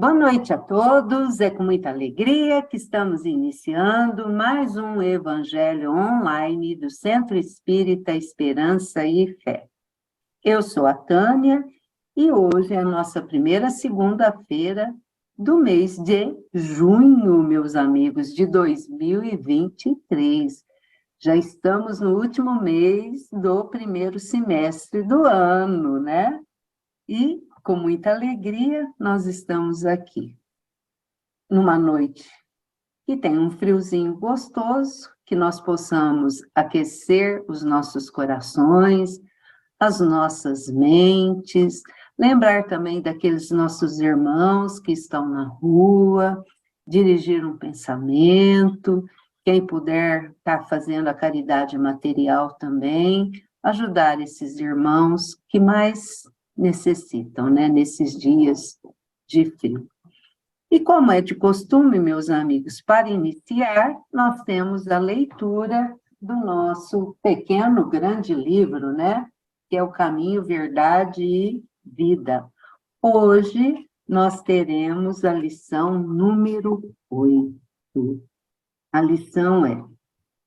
Boa noite a todos, é com muita alegria que estamos iniciando mais um Evangelho online do Centro Espírita Esperança e Fé. Eu sou a Tânia e hoje é a nossa primeira segunda-feira do mês de junho, meus amigos, de 2023. Já estamos no último mês do primeiro semestre do ano, né? E, com muita alegria, nós estamos aqui, numa noite que tem um friozinho gostoso, que nós possamos aquecer os nossos corações, as nossas mentes, lembrar também daqueles nossos irmãos que estão na rua, dirigir um pensamento, quem puder estar fazendo a caridade material também, ajudar esses irmãos que mais necessitam, né, nesses dias de frio. E como é de costume, meus amigos, para iniciar, nós temos a leitura do nosso pequeno, grande livro, né, que é o Caminho, Verdade e Vida. Hoje, nós teremos a lição número 8. A lição é: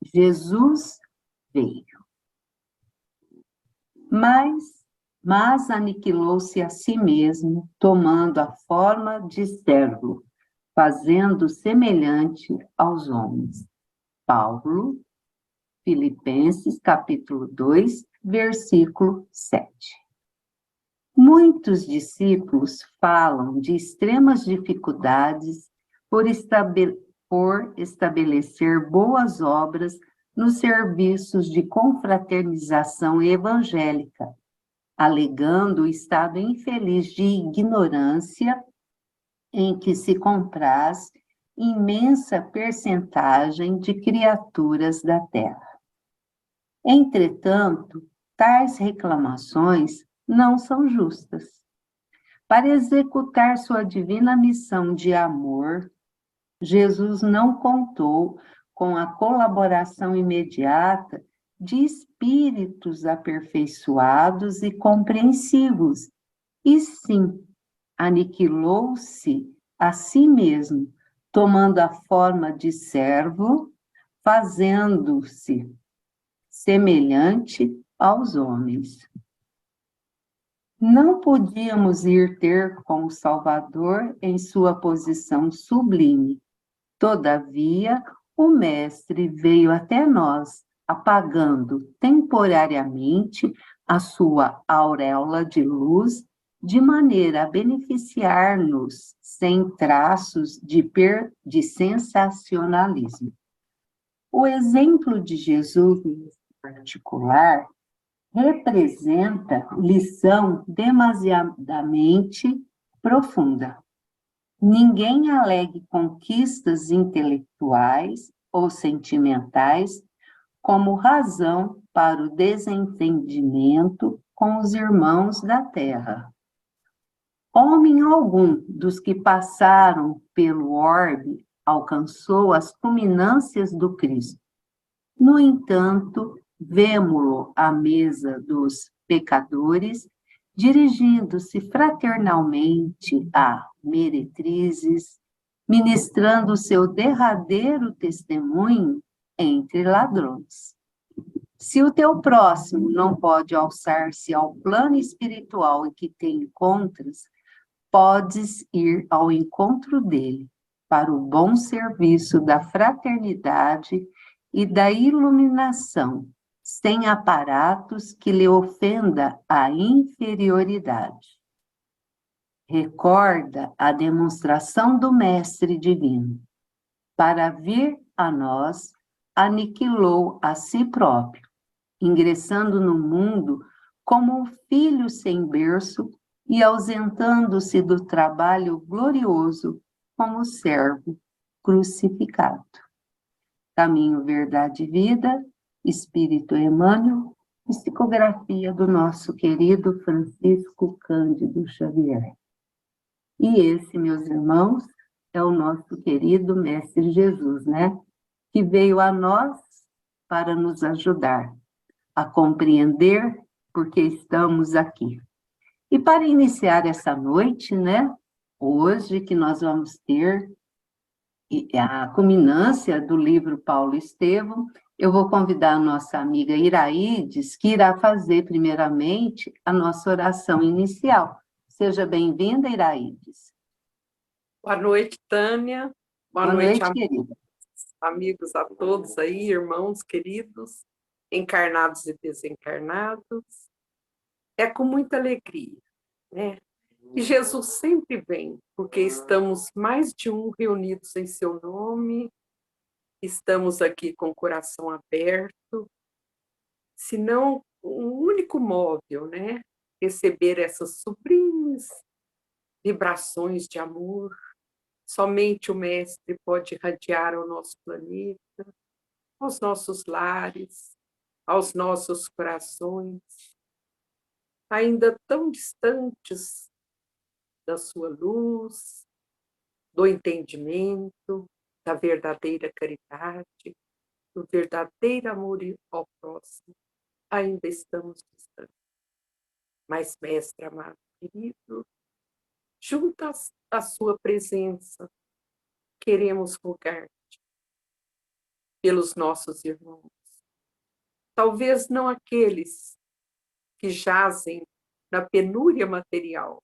Jesus veio. Mas aniquilou-se a si mesmo, tomando a forma de servo, fazendo semelhante aos homens. Paulo, Filipenses, capítulo 2, versículo 7. Muitos discípulos falam de extremas dificuldades por estabelecer boas obras nos serviços de confraternização evangélica, alegando o estado infeliz de ignorância em que se compraz imensa percentagem de criaturas da Terra. Entretanto, tais reclamações não são justas. Para executar sua divina missão de amor, Jesus não contou com a colaboração imediata de espíritos aperfeiçoados e compreensivos, e sim, aniquilou-se a si mesmo, tomando a forma de servo, fazendo-se semelhante aos homens. Não podíamos ir ter com o Salvador em sua posição sublime. Todavia, o Mestre veio até nós, apagando temporariamente a sua auréola de luz, de maneira a beneficiar-nos sem traços de sensacionalismo. O exemplo de Jesus, em particular, representa lição demasiadamente profunda. Ninguém alegue conquistas intelectuais ou sentimentais como razão para o desentendimento com os irmãos da terra. Homem algum dos que passaram pelo orbe alcançou as culminâncias do Cristo. No entanto, vemo-lo à mesa dos pecadores, dirigindo-se fraternalmente a meretrizes, ministrando seu derradeiro testemunho entre ladrões. Se o teu próximo não pode alçar-se ao plano espiritual em que te encontras, podes ir ao encontro dele, para o bom serviço da fraternidade e da iluminação, sem aparatos que lhe ofenda a inferioridade. Recorda a demonstração do Mestre Divino. Para vir a nós, aniquilou a si próprio, ingressando no mundo como um filho sem berço e ausentando-se do trabalho glorioso como servo crucificado. Caminho, Verdade e Vida, Espírito Emmanuel, psicografia do nosso querido Francisco Cândido Xavier. E esse, meus irmãos, é o nosso querido Mestre Jesus, né? Que veio a nós para nos ajudar a compreender porque estamos aqui. E para iniciar essa noite, né? hoje que nós vamos ter a culminância do livro Paulo Estevam. Eu vou convidar a nossa amiga Iraídes, que irá fazer, primeiramente, a nossa oração inicial. Seja bem-vinda, Iraídes. Boa noite, Tânia. Boa noite, querida. Amigos a todos aí, irmãos queridos, encarnados e desencarnados. É com muita alegria, né? E Jesus sempre vem, porque estamos mais de um reunidos em seu nome, estamos aqui com o coração aberto, senão um único móvel, né? Receber essas sublimes vibrações de amor. Somente o Mestre pode irradiar ao nosso planeta, aos nossos lares, aos nossos corações, ainda tão distantes da sua luz, do entendimento, da verdadeira caridade, do verdadeiro amor ao próximo. Ainda estamos distantes. Mas, Mestre amado querido, junto à sua presença, queremos rogar pelos nossos irmãos. Talvez não aqueles que jazem na penúria material,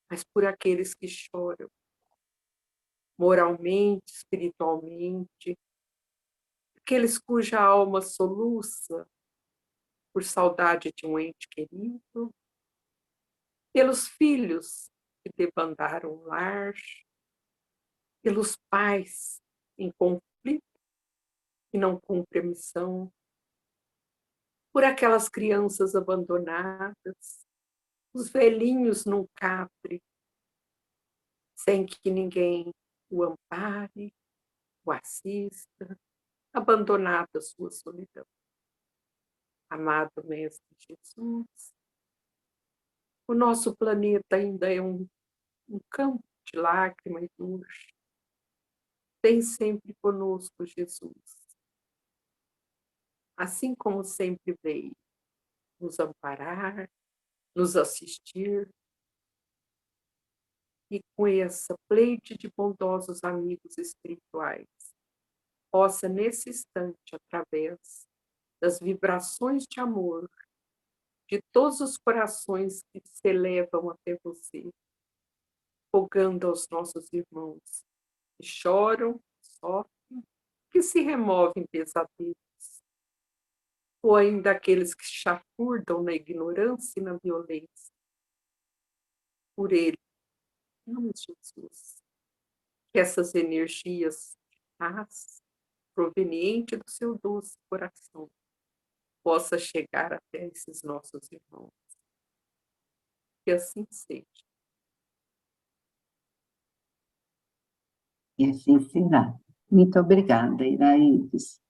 mas por aqueles que choram moralmente, espiritualmente, aqueles cuja alma soluça por saudade de um ente querido, pelos filhos que debandaram o lar, pelos pais em conflito que não cumprem a missão, por aquelas crianças abandonadas, os velhinhos num catre, sem que ninguém o ampare, o assista, abandonado à sua solidão. Amado Mestre Jesus, o nosso planeta ainda é um campo de lágrima e dor. Vem sempre conosco, Jesus. Assim como sempre veio nos amparar, nos assistir, e com essa pleite de bondosos amigos espirituais, possa nesse instante, através das vibrações de amor de todos os corações que se elevam até você, rogando aos nossos irmãos que choram, sofrem, que se removem pesadelos, ou ainda aqueles que chafurdam na ignorância e na violência. Por ele, em nome de Jesus, que essas energias de paz, proveniente do seu doce coração, possa chegar até esses nossos irmãos. Que assim seja. E assim será. Muito obrigada, Iraídes.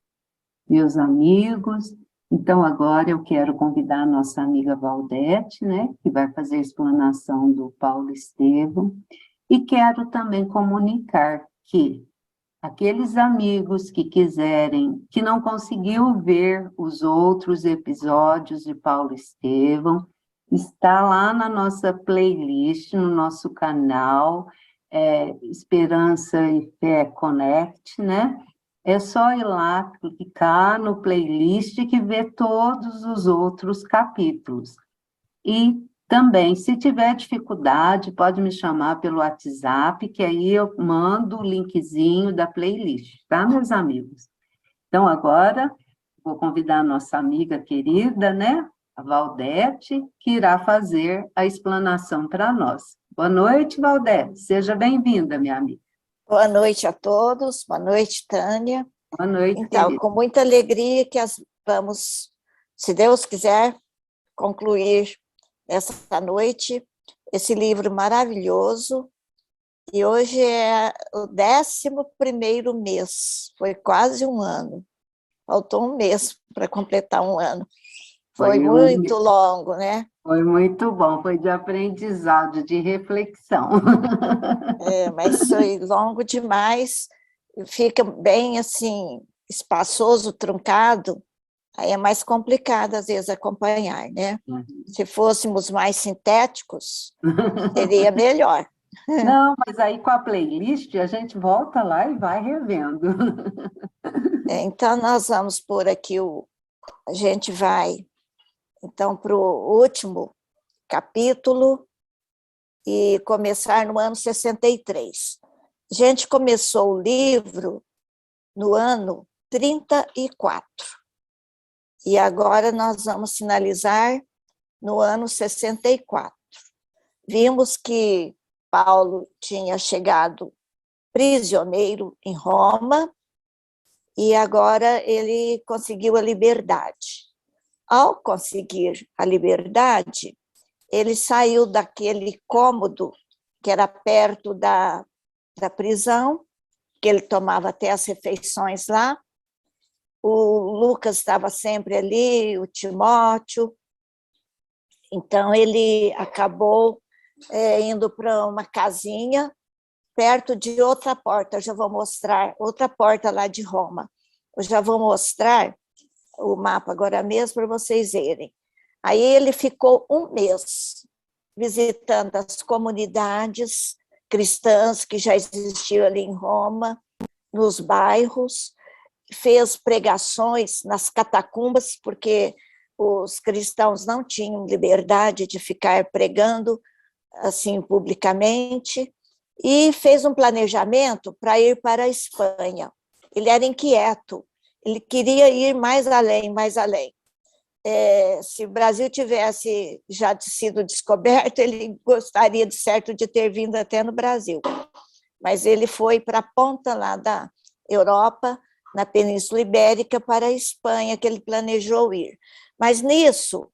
Meus amigos, então agora eu quero convidar a nossa amiga Valdete, né, que vai fazer a explanação do Paulo Estevam, e quero também comunicar que aqueles amigos que quiserem, que não conseguiu ver os outros episódios de Paulo Estevam, está lá na nossa playlist, no nosso canal, Esperança e Fé Connect, né? É só ir lá, clicar no playlist que vê todos os outros capítulos. E também, se tiver dificuldade, pode me chamar pelo WhatsApp, que aí eu mando o linkzinho da playlist, tá, meus amigos? Então, agora, vou convidar a nossa amiga querida, né, a Valdete, que irá fazer a explanação para nós. Boa noite, Valdete. Seja bem-vinda, minha amiga. Boa noite a todos, boa noite, Tânia. Boa noite, então, querida. Com muita alegria que vamos, se Deus quiser, concluir essa noite esse livro maravilhoso. E hoje é o 11º mês, foi quase um ano. Faltou um mês para completar um ano. Foi muito longo, né? Foi muito bom, foi de aprendizado, de reflexão. Mas foi longo demais, fica bem assim, espaçoso, truncado, aí é mais complicado às vezes acompanhar, né? Se fôssemos mais sintéticos, seria melhor. Não, mas aí com a playlist a gente volta lá e vai revendo. Então, nós vamos por aqui, a gente vai, então, para o último capítulo e começar no ano 63. A gente começou o livro no ano 34, e agora nós vamos finalizar no ano 64. Vimos que Paulo tinha chegado prisioneiro em Roma, e agora ele conseguiu a liberdade. Ao conseguir a liberdade, ele saiu daquele cômodo que era perto da prisão, que ele tomava até as refeições lá. O Lucas estava sempre ali, o Timóteo. Então, ele acabou indo para uma casinha perto de outra porta. Eu já vou mostrar outra porta lá de Roma. Eu já vou mostrar o mapa agora mesmo para vocês verem. Aí ele ficou um mês visitando as comunidades cristãs que já existiam ali em Roma, nos bairros, fez pregações nas catacumbas, porque os cristãos não tinham liberdade de ficar pregando assim publicamente, e fez um planejamento para ir para a Espanha. Ele era inquieto, ele queria ir mais além, mais além. Se o Brasil tivesse já sido descoberto, ele gostaria, de certo, de ter vindo até no Brasil. Mas ele foi para a ponta lá da Europa, na Península Ibérica, para a Espanha, que ele planejou ir. Mas nisso,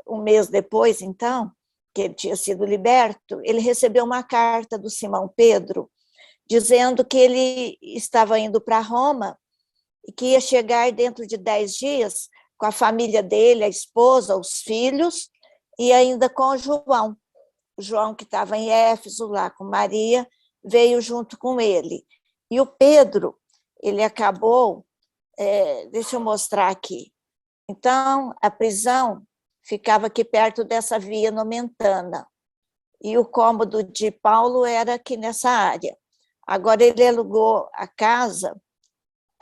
um mês depois, então, que ele tinha sido liberto, ele recebeu uma carta do Simão Pedro, dizendo que ele estava indo para Roma e que ia chegar dentro de 10 dias com a família dele, a esposa, os filhos, e ainda com o João. O João, que estava em Éfeso, lá com Maria, veio junto com ele. E o Pedro, ele acabou, deixa eu mostrar aqui. Então, a prisão ficava aqui perto dessa via Nomentana, e o cômodo de Paulo era aqui nessa área. Agora ele alugou a casa,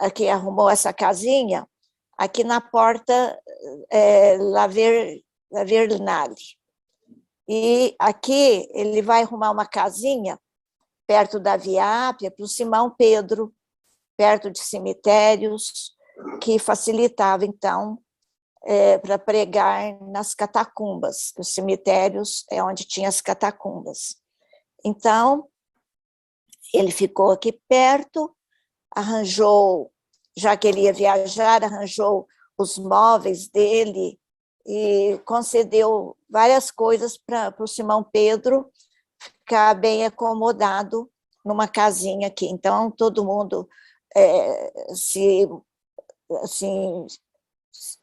aqui arrumou essa casinha, aqui na porta Lavernale. E aqui ele vai arrumar uma casinha perto da Via Ápia para o Simão Pedro, perto de cemitérios, que facilitava, então, para pregar nas catacumbas. Os cemitérios é onde tinha as catacumbas. Então, ele ficou aqui perto, arranjou, já que ele ia viajar, arranjou os móveis dele e concedeu várias coisas para o Simão Pedro ficar bem acomodado numa casinha aqui. Então, todo mundo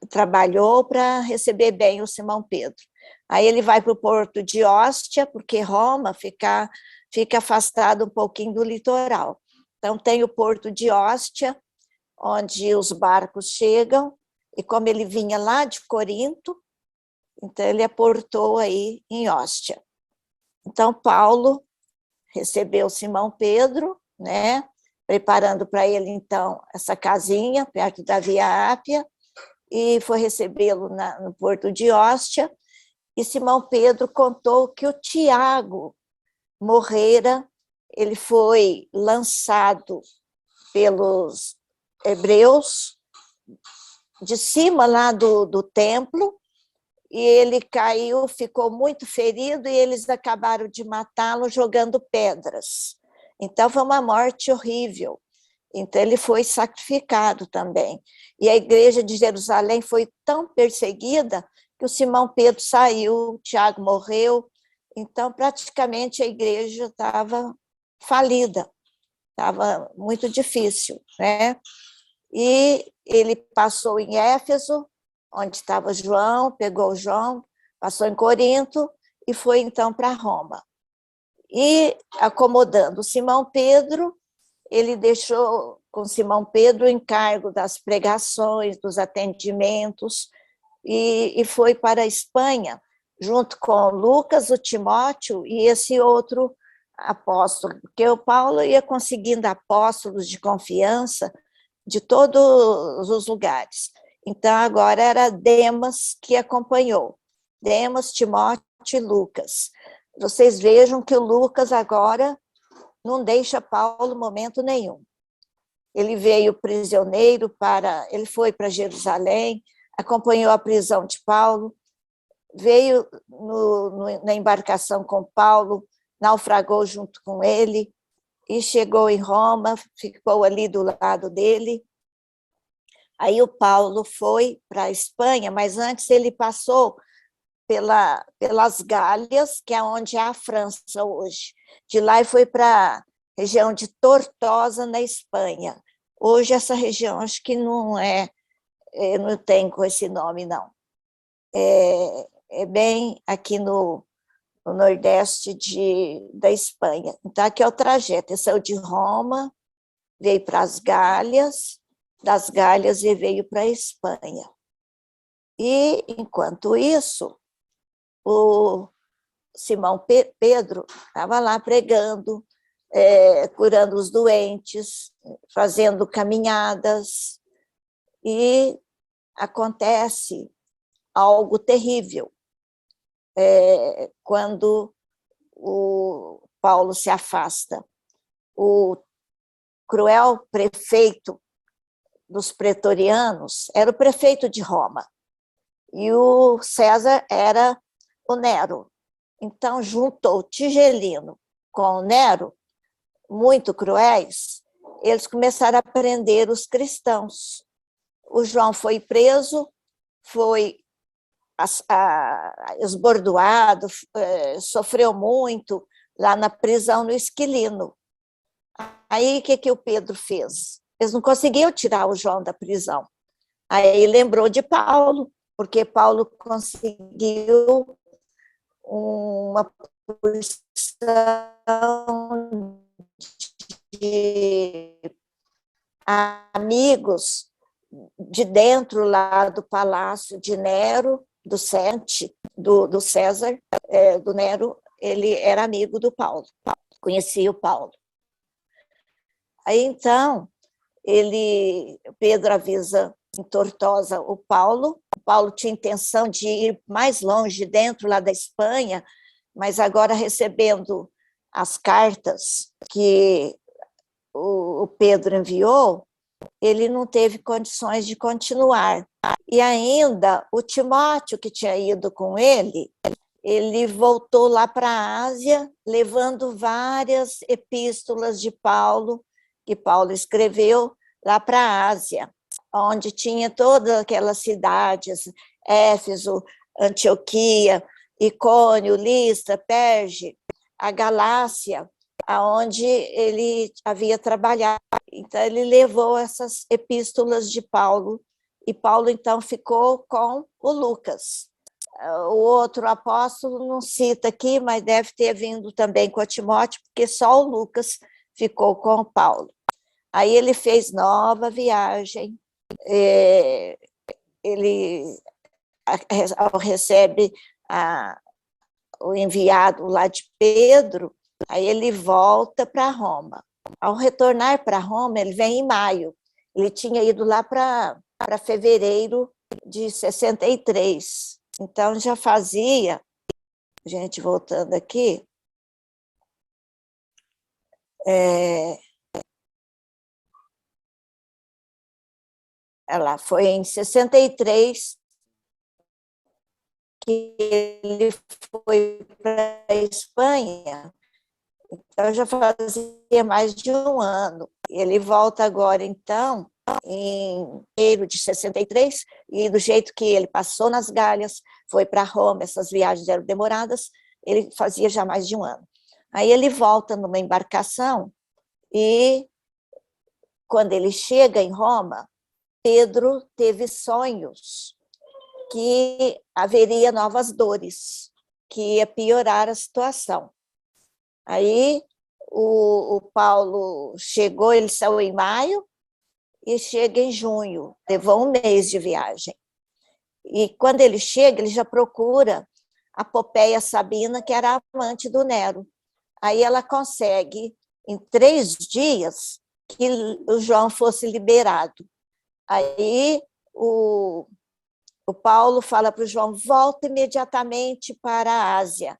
trabalhou para receber bem o Simão Pedro. Aí ele vai para o porto de Ostia, porque Roma fica afastado um pouquinho do litoral. Então, tem o porto de Ostia, onde os barcos chegam, e como ele vinha lá de Corinto, então ele aportou aí em Ostia. Então, Paulo recebeu Simão Pedro, né, preparando para ele, então, essa casinha perto da Via Ápia, e foi recebê-lo no porto de Ostia, e Simão Pedro contou que o Tiago morrera, ele foi lançado pelos hebreus de cima lá do templo, e ele caiu, ficou muito ferido, e eles acabaram de matá-lo jogando pedras. Então, foi uma morte horrível. Então, ele foi sacrificado também. E a igreja de Jerusalém foi tão perseguida que o Simão Pedro saiu, o Tiago morreu. Então, praticamente, a igreja estava falida, estava muito difícil, né? E ele passou em Éfeso, onde estava João, pegou João, passou em Corinto e foi, então, para Roma. E, acomodando Simão Pedro, ele deixou com Simão Pedro o encargo das pregações, dos atendimentos, e foi para a Espanha, junto com Lucas, o Timóteo e esse outro apóstolo, porque o Paulo ia conseguindo apóstolos de confiança de todos os lugares. Então, agora era Demas que acompanhou. Demas, Timóteo e Lucas. Vocês vejam que o Lucas agora não deixa Paulo momento nenhum. Ele veio prisioneiro ele foi para Jerusalém, acompanhou a prisão de Paulo, veio na embarcação com Paulo, naufragou junto com ele e chegou em Roma, ficou ali do lado dele. Aí o Paulo foi para a Espanha, mas antes ele passou pelas Gálias, que é onde é a França hoje. De lá ele foi para a região de Tortosa, na Espanha. Hoje essa região acho que não tem com esse nome, não. É bem aqui no nordeste da Espanha. Então, aqui é o trajeto. Ele saiu de Roma, veio para as Gálias, das Gálias ele veio para a Espanha. E, enquanto isso, o Simão Pedro estava lá pregando, curando os doentes, fazendo caminhadas, e acontece algo terrível. Quando o Paulo se afasta, o cruel prefeito dos pretorianos era o prefeito de Roma, e o César era o Nero. Então, juntou Tigelino com o Nero, muito cruéis, eles começaram a prender os cristãos. O João foi preso, foi esbordoado, sofreu muito lá na prisão no Esquilino. Aí, o que o Pedro fez? Eles não conseguiam tirar o João da prisão. Aí lembrou de Paulo, porque Paulo conseguiu uma porção de amigos de dentro lá do palácio de Nero, do César, do Nero. Ele era amigo do Paulo, conhecia o Paulo. Aí, então, Pedro avisa em Tortosa o Paulo tinha intenção de ir mais longe, dentro lá da Espanha, mas agora, recebendo as cartas que o Pedro enviou, ele não teve condições de continuar. E ainda o Timóteo, que tinha ido com ele voltou lá para a Ásia, levando várias epístolas de Paulo, que Paulo escreveu lá para a Ásia, onde tinha todas aquelas cidades, Éfeso, Antioquia, Icônio, Listra, Perge, a Galácia, aonde ele havia trabalhado. Então, ele levou essas epístolas de Paulo, e Paulo, então, ficou com o Lucas. O outro apóstolo não cita aqui, mas deve ter vindo também com o Timóteo, porque só o Lucas ficou com o Paulo. Aí ele fez nova viagem, ele recebe o enviado lá de Pedro, aí ele volta para Roma. Ao retornar para Roma, ele vem em maio. Ele tinha ido lá para fevereiro de 63. Então, já fazia, gente, voltando aqui, ela foi em 63 que ele foi para a Espanha. Então, já fazia mais de um ano. Ele volta agora, então, em janeiro de 63, e do jeito que ele passou nas Gálias, foi para Roma, essas viagens eram demoradas, ele fazia já mais de um ano. Aí ele volta numa embarcação, e quando ele chega em Roma, Pedro teve sonhos que haveria novas dores, que ia piorar a situação. Aí o Paulo chegou, ele saiu em maio e chega em junho, levou um mês de viagem. E quando ele chega, ele já procura a Popeia Sabina, que era amante do Nero. Aí ela consegue, em 3 dias, que o João fosse liberado. Aí o Paulo fala para o João, volta imediatamente para a Ásia.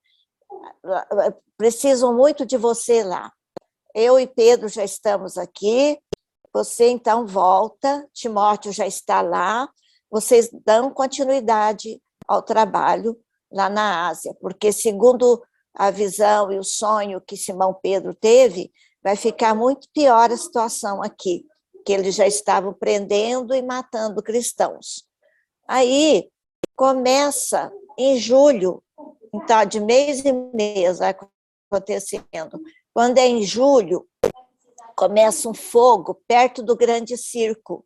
Preciso muito de você lá. Eu e Pedro já estamos aqui, você então volta, Timóteo já está lá, vocês dão continuidade ao trabalho lá na Ásia, porque segundo a visão e o sonho que Simão Pedro teve, vai ficar muito pior a situação aqui, que eles já estavam prendendo e matando cristãos. Aí começa em julho, então de mês em mês vai acontecendo. Quando é em julho, começa um fogo perto do grande circo,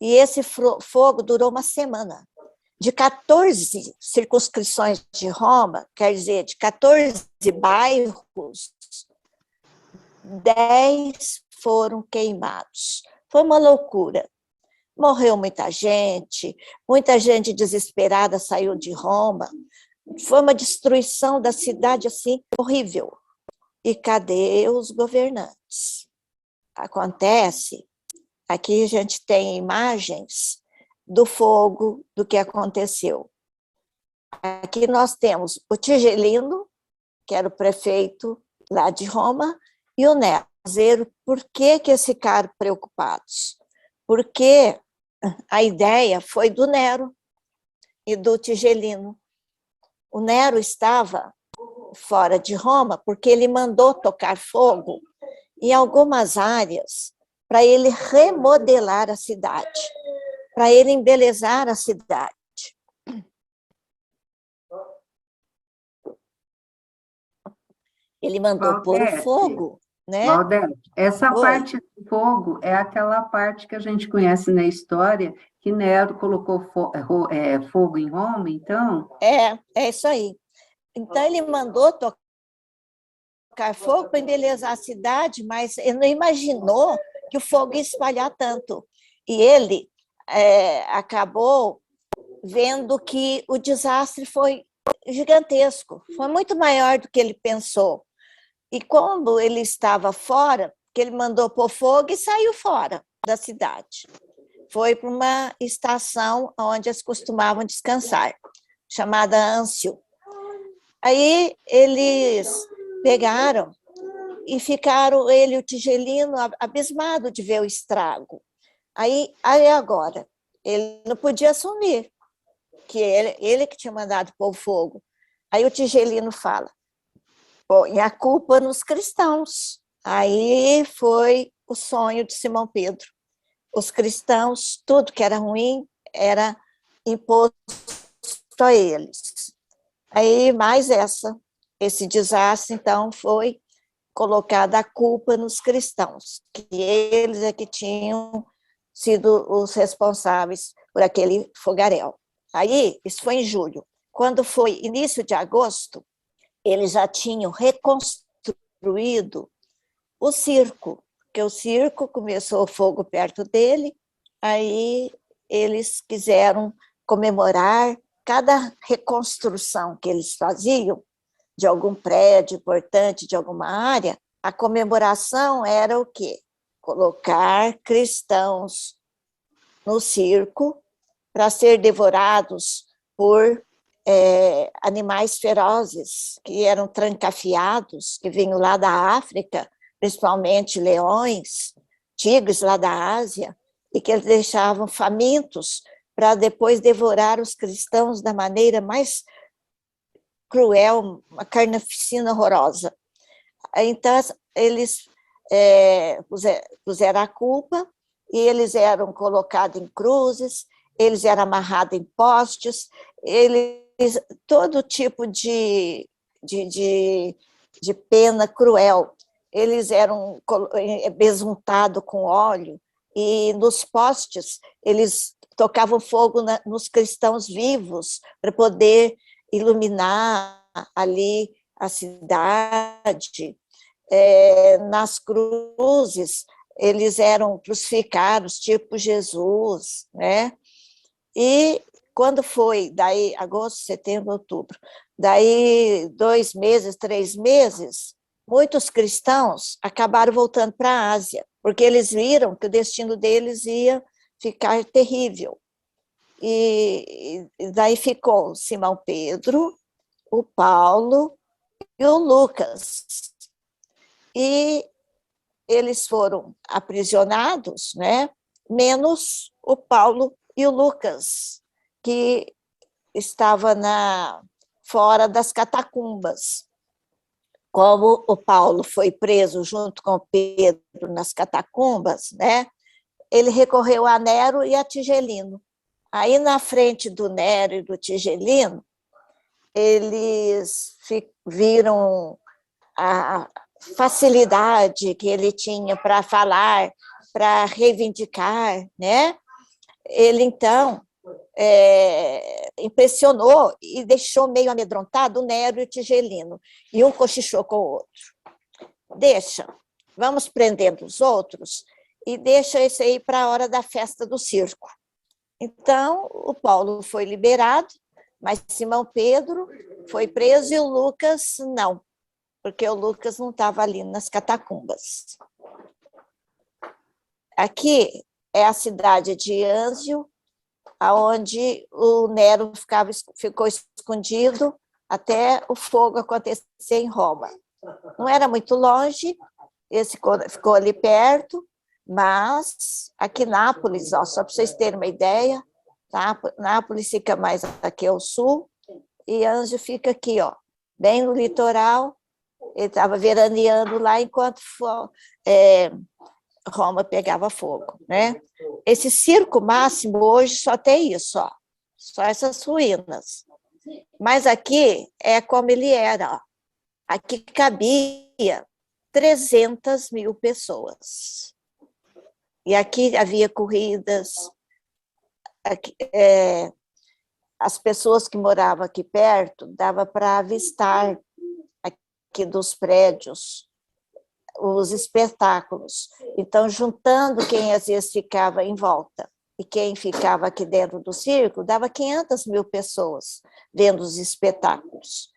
e esse fogo durou uma semana. De 14 circunscrições de Roma, quer dizer, de 14 bairros, 10 foram queimados. Foi uma loucura. Morreu muita gente desesperada saiu de Roma. Foi uma destruição da cidade assim horrível. E cadê os governantes? Acontece, aqui a gente tem imagens do fogo, do que aconteceu. Aqui nós temos o Tigelino, que era o prefeito lá de Roma, e o Nero. Por que eles ficaram preocupados? Porque a ideia foi do Nero e do Tigelino. O Nero estava fora de Roma porque ele mandou tocar fogo em algumas áreas para ele remodelar a cidade, para ele embelezar a cidade. Ele mandou pôr o fogo, né? Valdete, essa Oi. parte do fogo é aquela parte que a gente conhece na história, que Nero colocou fogo em Roma, então? É isso aí. Então, ele mandou tocar fogo para embelezar a cidade, mas ele não imaginou que o fogo ia espalhar tanto. E ele acabou vendo que o desastre foi gigantesco, foi muito maior do que ele pensou. E quando ele estava fora, que ele mandou pôr fogo e saiu fora da cidade. Foi para uma estação onde eles costumavam descansar, chamada Anzio. Aí eles pegaram e ficaram, ele e o Tigelino, abismado de ver o estrago. Aí agora, ele não podia assumir que ele que tinha mandado pôr fogo. Aí o Tigelino fala, põe a culpa nos cristãos. Aí foi o sonho de Simão Pedro. Os cristãos, tudo que era ruim, era imposto a eles. Aí mais esse desastre, então, foi colocada a culpa nos cristãos, que eles é que tinham sido os responsáveis por aquele fogaréu. Aí, isso foi em julho. Quando foi início de agosto, eles já tinham reconstruído o circo, porque o circo começou o fogo perto dele, aí eles quiseram comemorar cada reconstrução que eles faziam de algum prédio importante, de alguma área, a comemoração era o quê? Colocar cristãos no circo para ser devorados por animais ferozes, que eram trancafiados, que vinham lá da África, principalmente leões, tigres lá da Ásia, e que eles deixavam famintos para depois devorar os cristãos da maneira mais cruel, uma carnificina horrorosa. Então, eles puseram a culpa, e eles eram colocados em cruzes, eles eram amarrados em postes, todo tipo de pena cruel. Eles eram besuntados com óleo, e nos postes eles tocavam fogo nos cristãos vivos para poder iluminar ali a cidade. Nas cruzes, eles eram crucificados, tipo Jesus, né? E quando foi, daí, agosto, setembro, outubro, daí 2 meses, 3 meses, muitos cristãos acabaram voltando para a Ásia, porque eles viram que o destino deles ia ficar terrível. E daí ficou Simão Pedro, o Paulo e o Lucas. E eles foram aprisionados, né? Menos o Paulo e o Lucas, que estava fora das catacumbas. Como o Paulo foi preso junto com o Pedro nas catacumbas, né? Ele recorreu a Nero e a Tigelino. Aí, na frente do Nero e do Tigelino, eles viram a facilidade que ele tinha para falar, para reivindicar, né? Ele, então, impressionou e deixou meio amedrontado o Nero e o Tigelino, e um cochichou com o outro. Deixa, vamos prendendo os outros e deixa esse aí para a hora da festa do circo. Então, o Paulo foi liberado, mas Simão Pedro foi preso e o Lucas não, porque o Lucas não estava ali nas catacumbas. Aqui é a cidade de Anzio, onde o Nero ficou escondido até o fogo acontecer em Roma. Não era muito longe, esse ficou ali perto, mas aqui Nápoles, ó, só para vocês terem uma ideia, tá? Nápoles fica mais aqui ao sul, e Anzio fica aqui, ó, bem no litoral. Ele estava veraneando lá enquanto Roma pegava fogo, né? Esse circo máximo hoje só tem isso, ó, só essas ruínas. Mas aqui é como ele era, ó. Aqui cabia 300 mil pessoas. E aqui havia corridas, aqui, as pessoas que moravam aqui perto, dava para avistar aqui dos prédios os espetáculos. Então, juntando quem às vezes ficava em volta e quem ficava aqui dentro do circo, dava 500 mil pessoas vendo os espetáculos.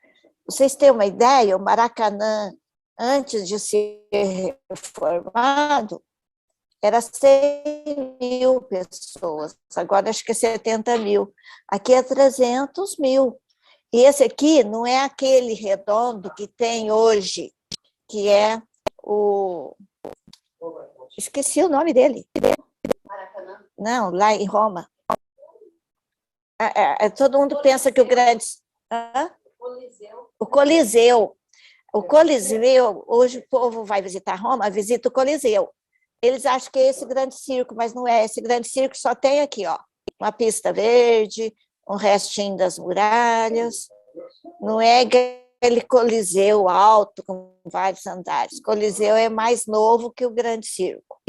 Vocês têm uma ideia, o Maracanã, antes de ser reformado, era 100 mil pessoas, agora acho que é 70 mil. Aqui é 300 mil. E esse aqui não é aquele redondo que tem hoje, que é esqueci o nome dele. Maracanã? Não, lá em Roma. Todo mundo pensa que o grande... O Coliseu. O Coliseu, hoje o povo vai visitar Roma, visita o Coliseu. Eles acham que é esse grande circo, mas não é. Esse grande circo só tem aqui, ó, uma pista verde, um restinho das muralhas. Não é aquele Coliseu alto, com vários andares. Coliseu é mais novo que o grande circo,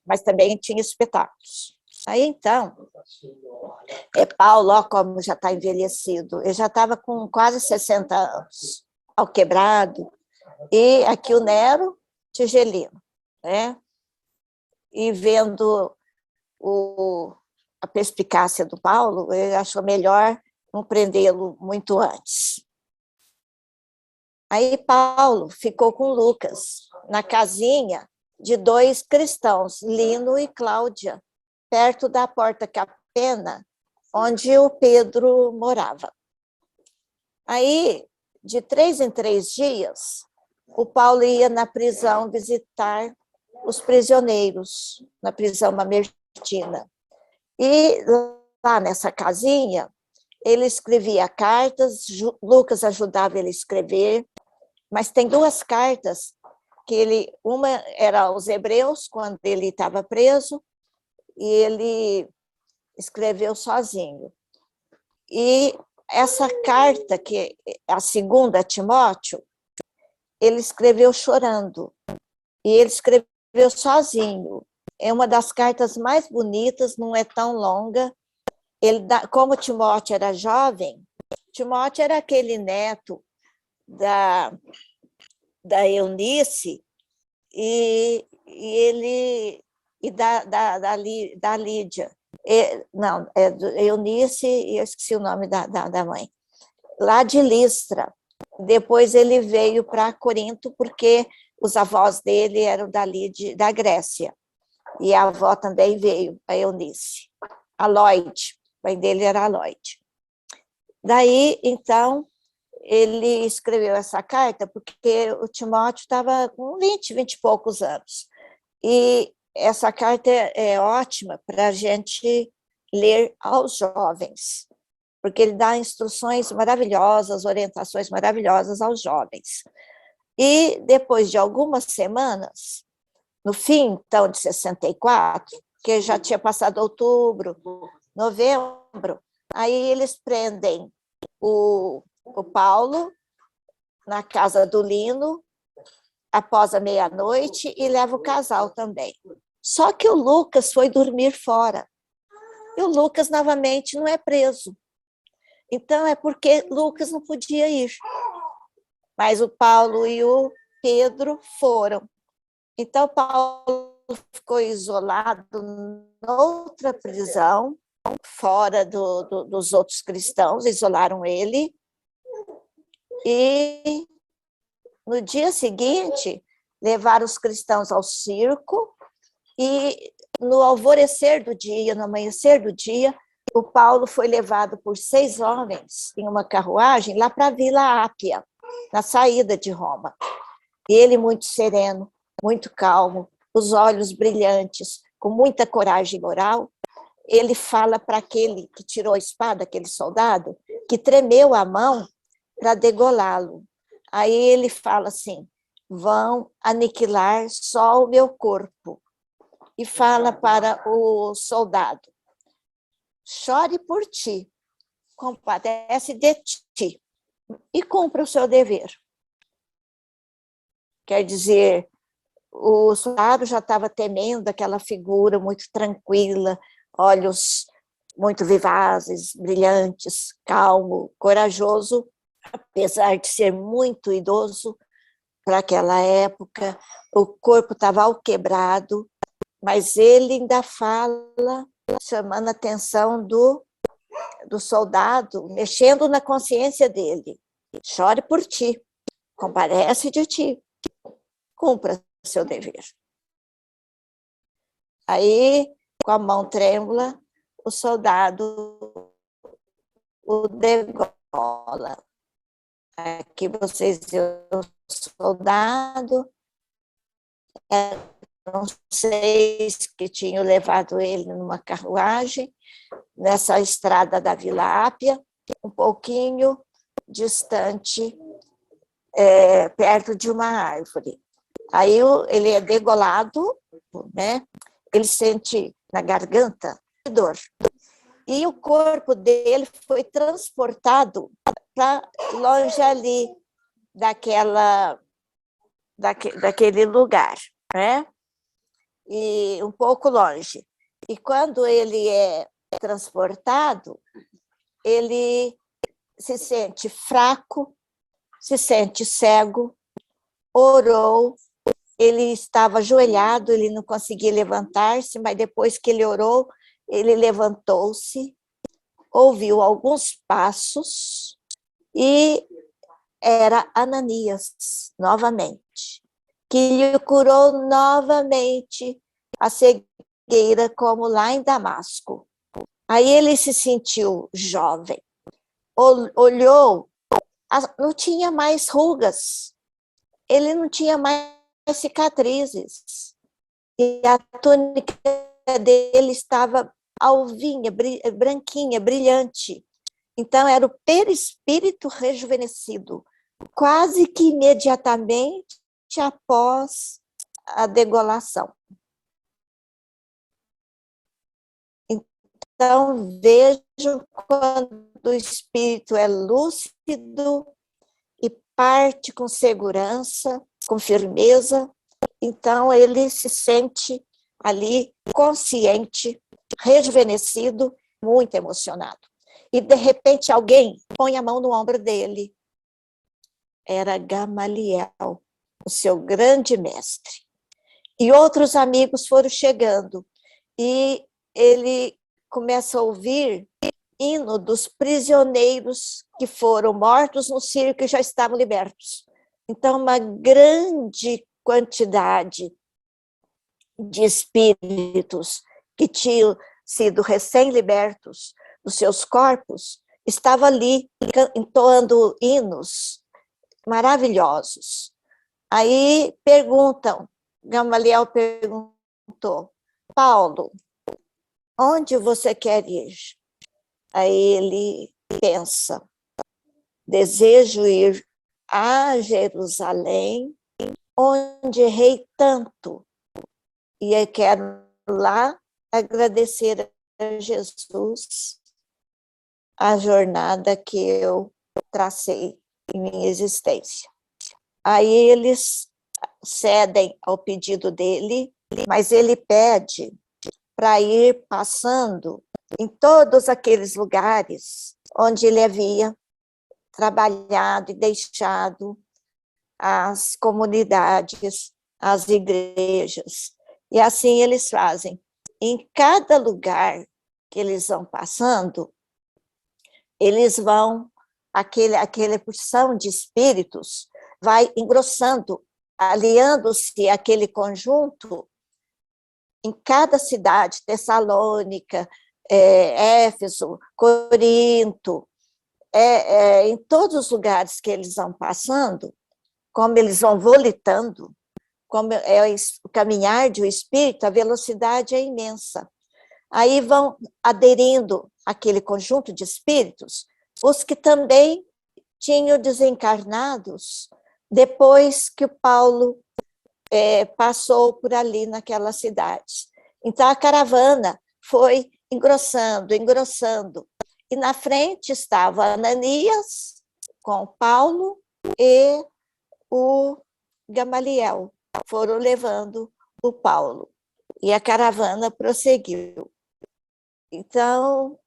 mas também tinha espetáculos. Aí, então, Paulo, ó, como já está envelhecido, ele já estava com quase 60 anos, ao quebrado, e aqui o Nero, Tigelino, né? E vendo a perspicácia do Paulo, ele achou melhor não prendê-lo muito antes. Aí Paulo ficou com Lucas, na casinha de 2 cristãos, Lino e Cláudia, perto da Porta Capena, onde o Pedro morava. Aí, de 3 em 3 dias, o Paulo ia na prisão visitar os prisioneiros, na prisão mamertina. E lá nessa casinha, ele escrevia cartas, Lucas ajudava ele a escrever, mas tem 2 cartas, que uma era aos Hebreus, quando ele estava preso, e ele escreveu sozinho. E essa carta, que a segunda, a Timóteo, ele escreveu chorando, e ele escreveu sozinho. É uma das cartas mais bonitas, não é tão longa. Como Timóteo era jovem, Timóteo era aquele neto da Eunice e da Lídia. Não, é Eunice, e eu esqueci o nome da mãe, lá de Listra. Depois ele veio para Corinto, porque os avós dele eram dali da Grécia, e a avó também veio, a Eunice. A Lloyd, a mãe dele era a Lloyd. Daí, então, ele escreveu essa carta porque o Timóteo estava com 20 e poucos anos. E essa carta é ótima para a gente ler aos jovens, porque ele dá instruções maravilhosas, orientações maravilhosas aos jovens. E depois de algumas semanas, no fim, então, de 64, que já tinha passado outubro, novembro, aí eles prendem o Paulo na casa do Lino, após a meia-noite, e leva o casal também. Só que o Lucas foi dormir fora. E o Lucas, novamente, não é preso. Então, é porque Lucas não podia ir. Mas o Paulo e o Pedro foram. Então, Paulo ficou isolado noutra prisão, fora dos outros cristãos, isolaram ele. E no dia seguinte, levaram os cristãos ao circo, e no alvorecer do dia, no amanhecer do dia, o Paulo foi levado por 6 homens em uma carruagem lá para a Vila Ápia, na saída de Roma. E ele muito sereno, muito calmo, os olhos brilhantes, com muita coragem moral, ele fala para aquele que tirou a espada, aquele soldado, que tremeu a mão para degolá-lo. Aí ele fala assim: vão aniquilar só o meu corpo. E fala para o soldado: chore por ti, compadece de ti e cumpra o seu dever. Quer dizer, o soldado já estava temendo aquela figura muito tranquila, olhos muito vivazes, brilhantes, calmo, corajoso, apesar de ser muito idoso para aquela época, o corpo estava alquebrado, mas ele ainda fala, chamando a atenção do soldado, mexendo na consciência dele: chore por ti, compadece de ti, cumpra seu dever. Aí, com a mão trêmula, o soldado o degola. Aqui vocês viram o soldado, eram 6 que tinham levado ele numa carruagem, nessa estrada da Vila Ápia, um pouquinho distante, perto de uma árvore. Aí ele é degolado, né? Ele sente na garganta dor. E o corpo dele foi transportado para longe ali daquele lugar, né? E um pouco longe. E quando ele é transportado, ele se sente fraco, se sente cego, orou, ele estava ajoelhado, ele não conseguia levantar-se, mas depois que ele orou, ele levantou-se, ouviu alguns passos e era Ananias, novamente, que lhe curou novamente a cegueira, como lá em Damasco. Aí ele se sentiu jovem, olhou, não tinha mais rugas, ele não tinha mais cicatrizes, e a túnica dele estava alvinha, branquinha, brilhante. Então, era o perispírito rejuvenescido, quase que imediatamente após a degolação. Então, vejam quando o espírito é lúcido e parte com segurança, com firmeza, então ele se sente ali consciente, rejuvenescido, muito emocionado. E, de repente, alguém põe a mão no ombro dele. Era Gamaliel, o seu grande mestre. E outros amigos foram chegando. E ele começa a ouvir hino dos prisioneiros que foram mortos no circo e já estavam libertos. Então, uma grande quantidade de espíritos que tinham sido recém-libertos dos seus corpos estava ali entoando hinos maravilhosos. Aí perguntam, Gamaliel perguntou, Paulo, onde você quer ir? Aí ele pensa, desejo ir a Jerusalém, onde errei tanto, e eu quero lá agradecer a Jesus a jornada que eu tracei em minha existência. Aí eles cedem ao pedido dele, mas ele pede para ir passando em todos aqueles lugares onde ele havia trabalhado e deixado as comunidades, as igrejas. E assim eles fazem. Em cada lugar que eles vão passando, eles vão, aquela porção de espíritos vai engrossando, aliando-se àquele conjunto em cada cidade, Tessalônica, Éfeso, Corinto, em todos os lugares que eles vão passando, como eles vão volitando, como é o caminhar de um espírito, a velocidade é imensa. Aí vão aderindo àquele conjunto de espíritos, os que também tinham desencarnados depois que o Paulo passou por ali naquelas cidades. Então a caravana foi engrossando, engrossando. E na frente estava Ananias com Paulo e o Gamaliel. Foram levando o Paulo. E a caravana prosseguiu. Então,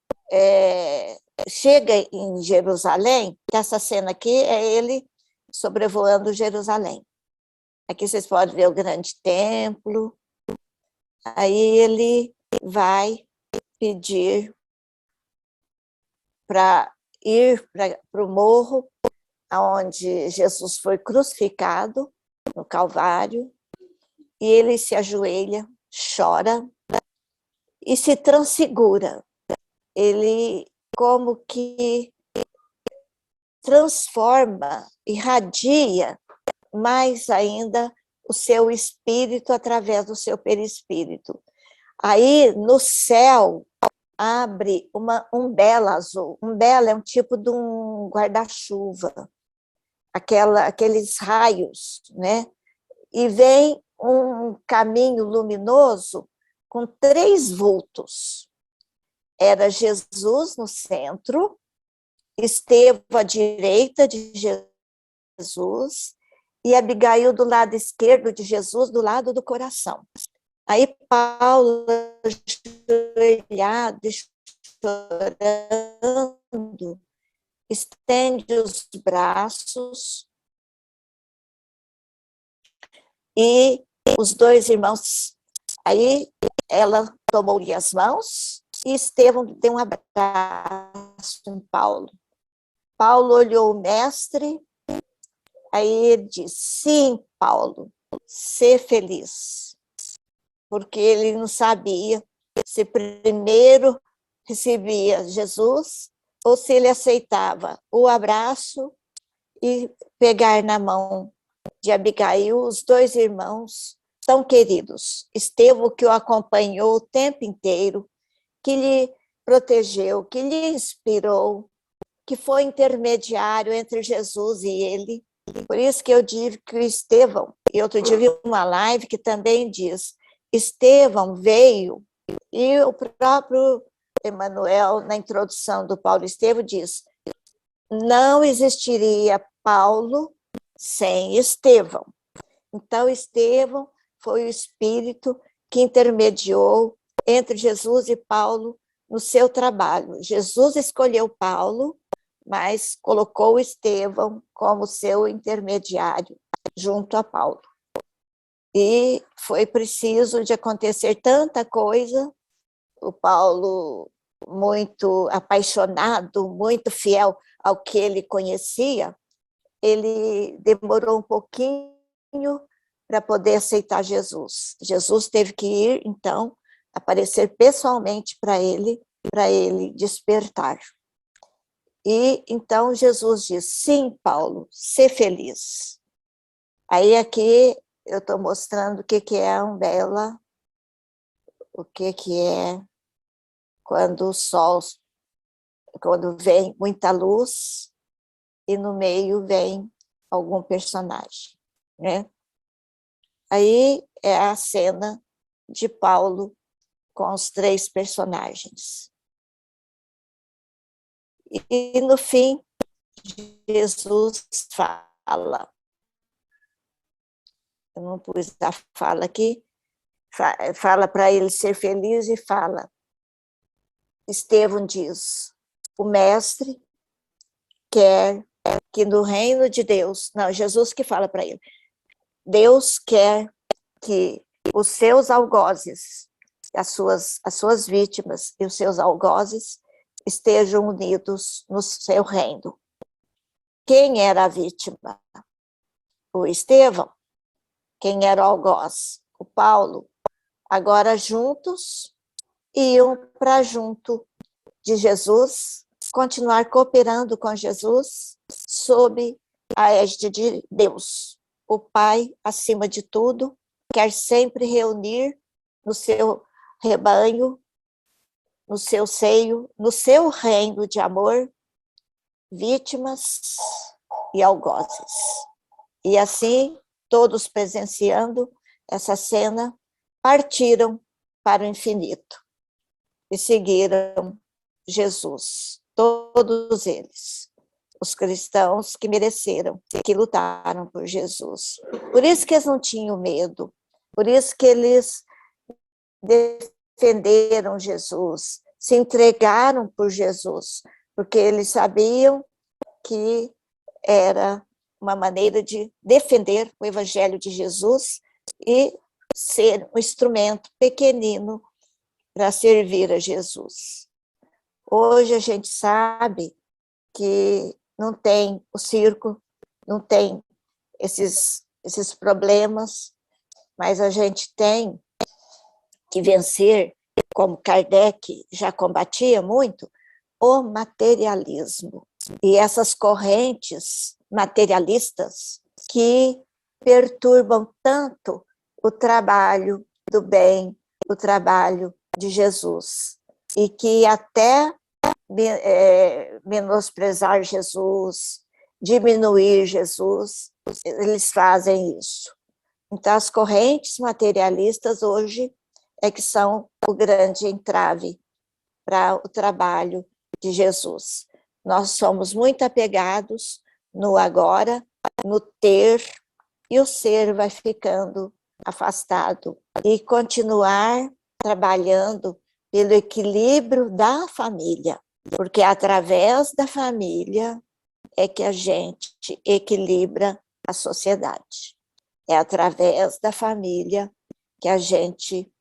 chega em Jerusalém, que essa cena aqui é ele sobrevoando Jerusalém. Aqui vocês podem ver o grande templo. Aí ele vai pedir para ir para o morro onde Jesus foi crucificado, no Calvário, e ele se ajoelha, chora e se transfigura. Ele como que transforma, irradia mais ainda o seu espírito através do seu perispírito. Aí, no céu, abre um bela azul. Um bela é um tipo de um guarda-chuva, aqueles raios, né? E vem um caminho luminoso com 3 vultos. Era Jesus no centro, Estevão à direita de Jesus e Abigail do lado esquerdo de Jesus, do lado do coração. Aí Paulo, ajoelhado, chorando, estende os braços e os 2 irmãos, aí ela tomou-lhe as mãos e Estevão deu um abraço em Paulo. Paulo olhou o mestre, aí ele disse, sim, Paulo, ser feliz, porque ele não sabia se primeiro recebia Jesus ou se ele aceitava o abraço e pegar na mão de Abigail, os 2 irmãos tão queridos. Estevão, que o acompanhou o tempo inteiro, que lhe protegeu, que lhe inspirou, que foi intermediário entre Jesus e ele. Por isso que eu digo que o Estevão, e outro dia vi uma live que também diz, Estevão veio, e o próprio Emmanuel, na introdução do Paulo Estevão, diz, não existiria Paulo sem Estevão. Então, Estevão foi o espírito que intermediou entre Jesus e Paulo no seu trabalho. Jesus escolheu Paulo, mas colocou Estevão como seu intermediário junto a Paulo. E foi preciso de acontecer tanta coisa o Paulo, muito apaixonado, muito fiel ao que ele conhecia, ele demorou um pouquinho para poder aceitar Jesus. Jesus teve que ir, então, aparecer pessoalmente para ele despertar. E então Jesus diz: sim, Paulo, ser feliz. Aí aqui eu estou mostrando o que é a umbela, o que é quando o sol, quando vem muita luz e no meio vem algum personagem, né? Aí é a cena de Paulo com os 3 personagens. E no fim, Jesus fala. Eu não pus a fala aqui. Fala para ele ser feliz e fala. Estevão diz: o mestre quer que no reino de Deus, não, Jesus que fala para ele, Deus quer que os seus algozes, as suas vítimas e os seus algozes estejam unidos no seu reino. Quem era a vítima? O Estevão. Quem era o algoz? O Paulo. Agora juntos iam para junto de Jesus, continuar cooperando com Jesus sob a égide de Deus. O Pai, acima de tudo, quer sempre reunir no seu rebanho, no seu seio, no seu reino de amor, vítimas e algozes. E assim, todos presenciando essa cena, partiram para o infinito e seguiram Jesus, todos eles, os cristãos que mereceram, que lutaram por Jesus. Por isso que eles não tinham medo, por isso que eles defenderam Jesus, se entregaram por Jesus, porque eles sabiam que era uma maneira de defender o evangelho de Jesus e ser um instrumento pequenino para servir a Jesus. Hoje a gente sabe que não tem o circo, não tem esses problemas, mas a gente tem que vencer, como Kardec já combatia muito, o materialismo. E essas correntes materialistas que perturbam tanto o trabalho do bem, o trabalho de Jesus, e que até menosprezar Jesus, diminuir Jesus, eles fazem isso. Então, as correntes materialistas hoje é que são o grande entrave para o trabalho de Jesus. Nós somos muito apegados no agora, no ter, e o ser vai ficando afastado. E continuar trabalhando pelo equilíbrio da família, porque através da família é que a gente equilibra a sociedade. É através da família que a gente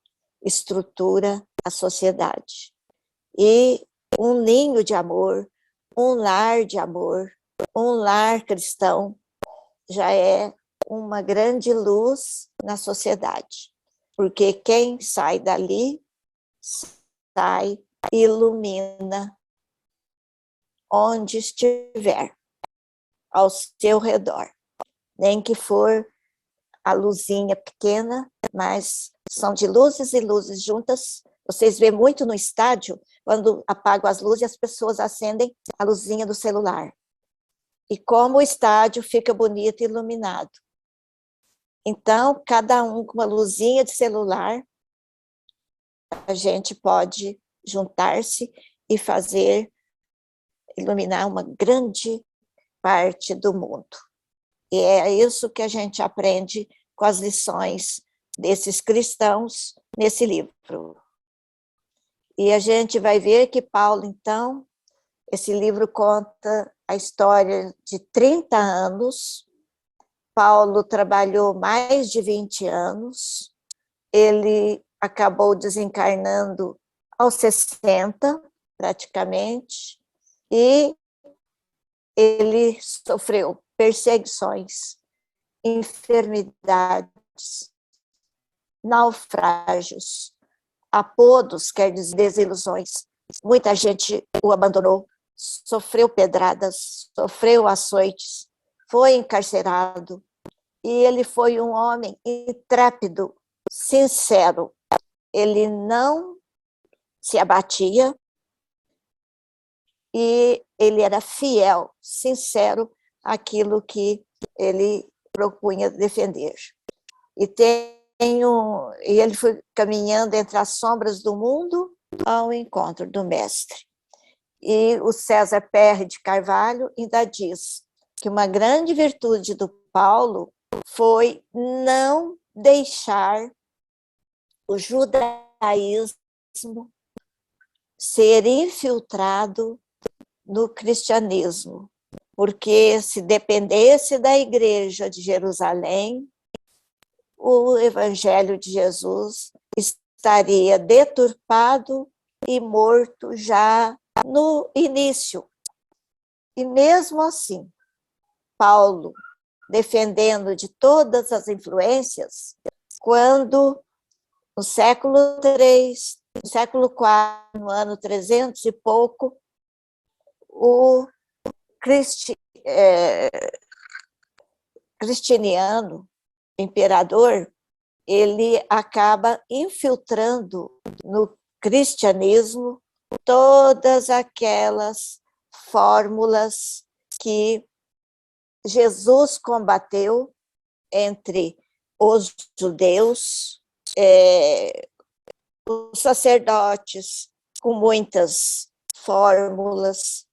estrutura a sociedade. E um ninho de amor, um lar de amor, um lar cristão, já é uma grande luz na sociedade. Porque quem sai dali, sai e ilumina onde estiver, ao seu redor. Nem que for a luzinha pequena, mas são de luzes e luzes juntas. Vocês veem muito no estádio, quando apagam as luzes, as pessoas acendem a luzinha do celular. E como o estádio fica bonito e iluminado. Então, cada um com uma luzinha de celular, a gente pode juntar-se e fazer, iluminar uma grande parte do mundo. E é isso que a gente aprende com as lições desses cristãos nesse livro. E a gente vai ver que Paulo, então, esse livro conta a história de 30 anos. Paulo trabalhou mais de 20 anos. Ele acabou desencarnando aos 60, praticamente, e ele sofreu perseguições, enfermidades, naufrágios, apodos, quer dizer, desilusões. Muita gente o abandonou, sofreu pedradas, sofreu açoites, foi encarcerado. E ele foi um homem intrépido, sincero. Ele não se abatia e ele era fiel, sincero àquilo que ele propunha defender. E ele foi caminhando entre as sombras do mundo ao encontro do mestre. E o César Perry de Carvalho ainda diz que uma grande virtude do Paulo foi não deixar o judaísmo ser infiltrado no cristianismo, porque se dependesse da igreja de Jerusalém, o evangelho de Jesus estaria deturpado e morto já no início. E mesmo assim, Paulo, defendendo de todas as influências, quando no século III, no século IV, no ano 300 e pouco, o Cristiniano, imperador, ele acaba infiltrando no cristianismo todas aquelas fórmulas que Jesus combateu entre os judeus, os sacerdotes, com muitas fórmulas,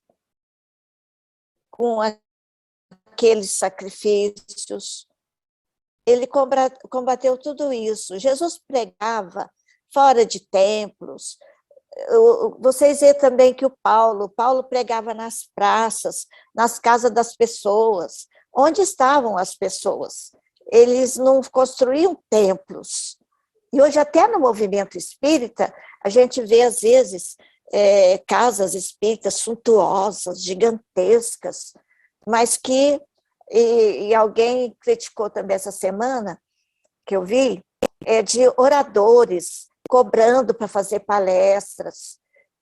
com aqueles sacrifícios. Ele combateu tudo isso. Jesus pregava fora de templos. Vocês veem também que o Paulo pregava nas praças, nas casas das pessoas. Onde estavam as pessoas? Eles não construíam templos. E hoje, até no movimento espírita, a gente vê, às vezes, casas espíritas suntuosas, gigantescas, mas que, e alguém criticou também essa semana, que eu vi, de oradores cobrando para fazer palestras.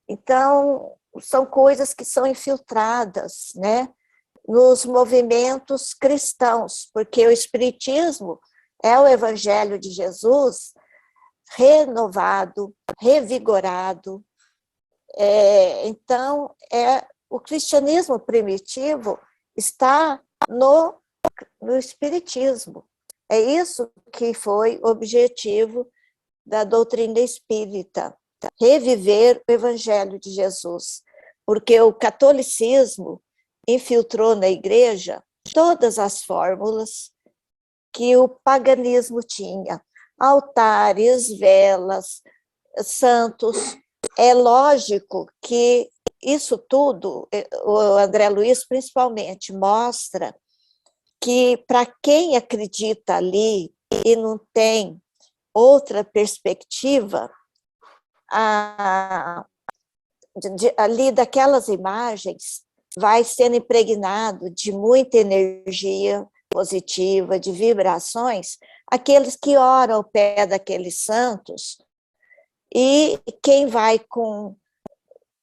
Então, são coisas que são infiltradas, né, nos movimentos cristãos, porque o espiritismo é o evangelho de Jesus renovado, revigorado. Então, o cristianismo primitivo está no espiritismo. É isso que foi o objetivo da doutrina espírita, reviver o evangelho de Jesus, porque o catolicismo infiltrou na igreja todas as fórmulas que o paganismo tinha, altares, velas, santos. É lógico que isso tudo, o André Luiz principalmente, mostra que para quem acredita ali e não tem outra perspectiva, ali daquelas imagens vai sendo impregnado de muita energia positiva, de vibrações, aqueles que oram ao pé daqueles santos, e quem vai com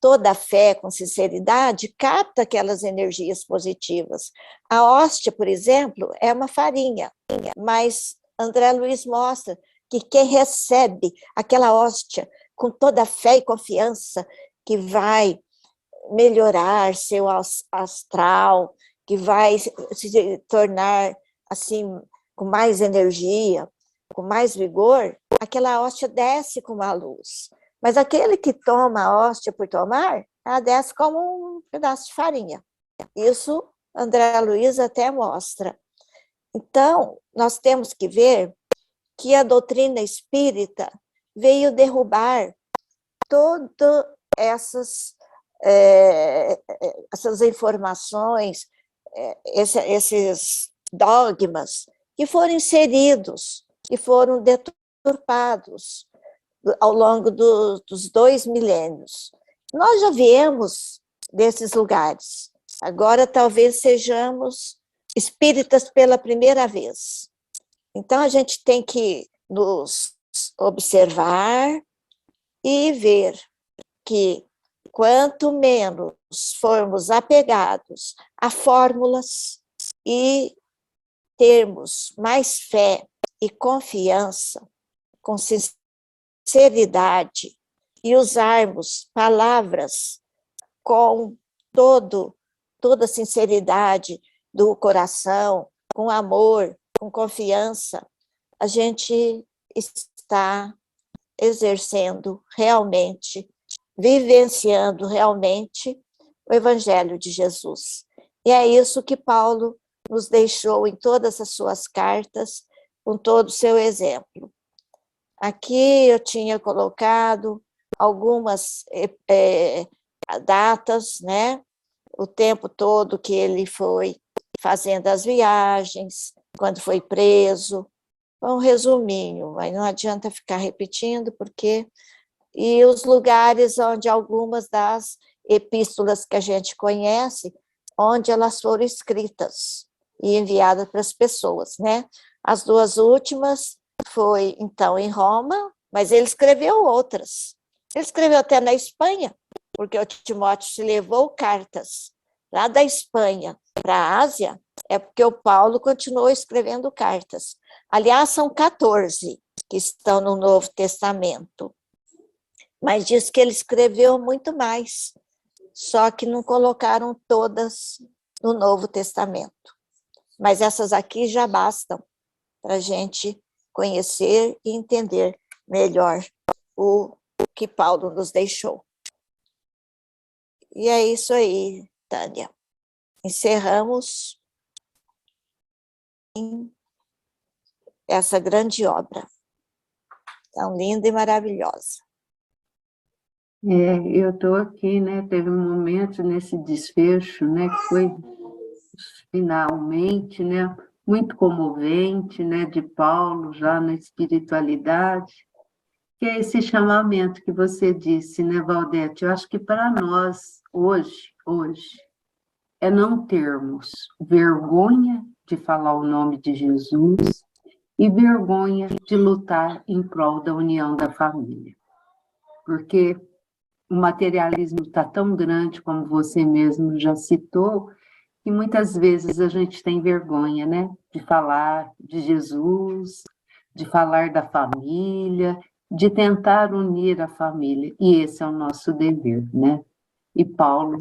toda a fé, com sinceridade, capta aquelas energias positivas. A hóstia, por exemplo, é uma farinha, mas André Luiz mostra que quem recebe aquela hóstia com toda a fé e confiança, que vai melhorar seu astral, que vai se tornar assim com mais energia, com mais vigor, aquela hóstia desce com uma luz. Mas aquele que toma a hóstia por tomar, ela desce como um pedaço de farinha. Isso André Luiz até mostra. Então, nós temos que ver que a doutrina espírita veio derrubar todas essas informações, esses dogmas que foram inseridos, que foram deturpados ao longo dos 2 milênios. Nós já viemos desses lugares. Agora talvez sejamos espíritas pela primeira vez. Então a gente tem que nos observar e ver que quanto menos formos apegados a fórmulas e termos mais fé e confiança, com sinceridade, e usarmos palavras com toda a sinceridade do coração, com amor, com confiança, a gente está exercendo realmente, vivenciando realmente o Evangelho de Jesus. E é isso que Paulo nos deixou em todas as suas cartas, com todo o seu exemplo. Aqui eu tinha colocado algumas datas, né? O tempo todo que ele foi fazendo as viagens, quando foi preso. Um resuminho, mas não adianta ficar repetindo, porque... E os lugares onde algumas das epístolas que a gente conhece, onde elas foram escritas e enviadas para as pessoas, né? As 2 últimas foi, então, em Roma, mas ele escreveu outras. Ele escreveu até na Espanha, porque o Timóteo se levou cartas lá da Espanha para a Ásia, é porque o Paulo continuou escrevendo cartas. Aliás, são 14 que estão no Novo Testamento. Mas diz que ele escreveu muito mais, só que não colocaram todas no Novo Testamento. Mas essas aqui já bastam para a gente conhecer e entender melhor o que Paulo nos deixou. E é isso aí, Tânia. Encerramos essa grande obra, tão linda e maravilhosa. Eu estou aqui, né? Teve um momento nesse desfecho, né? Que foi finalmente, né? Muito comovente, né? De Paulo já na espiritualidade, que é esse chamamento que você disse, né, Valdete? Eu acho que para nós hoje é não termos vergonha de falar o nome de Jesus e vergonha de lutar em prol da união da família, porque o materialismo está tão grande, como você mesmo já citou, que muitas vezes a gente tem vergonha, né? De falar de Jesus, de falar da família, de tentar unir a família. E esse é o nosso dever, né? E Paulo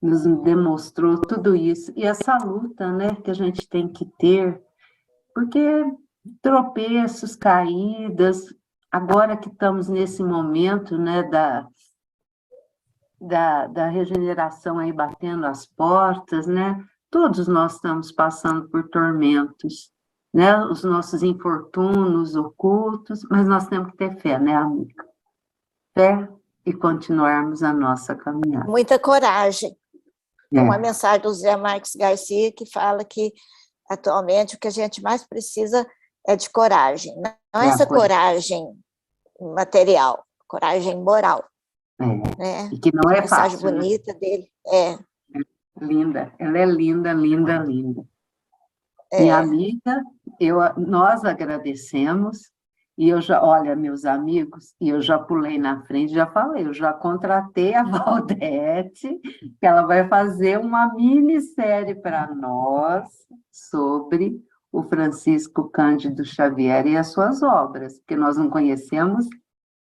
nos demonstrou tudo isso. E essa luta, né, que a gente tem que ter, porque tropeços, caídas, agora que estamos nesse momento, né, da regeneração aí batendo as portas, né? Todos nós estamos passando por tormentos, né? Os nossos infortúnios ocultos, mas nós temos que ter fé, né, amiga? Fé e continuarmos a nossa caminhada. Muita coragem. Uma mensagem do Zé Marques Garcia que fala que atualmente o que a gente mais precisa é de coragem. Não essa coragem material, coragem moral. Né? E que não é mensagem fácil, bonita, né? Dele. Linda, ela é linda, linda, linda. Minha amiga, nós agradecemos, e eu já, olha, meus amigos, e eu já pulei na frente, já falei, eu já contratei a Valdete, que ela vai fazer uma minissérie para nós sobre o Francisco Cândido Xavier e as suas obras, porque nós não conhecemos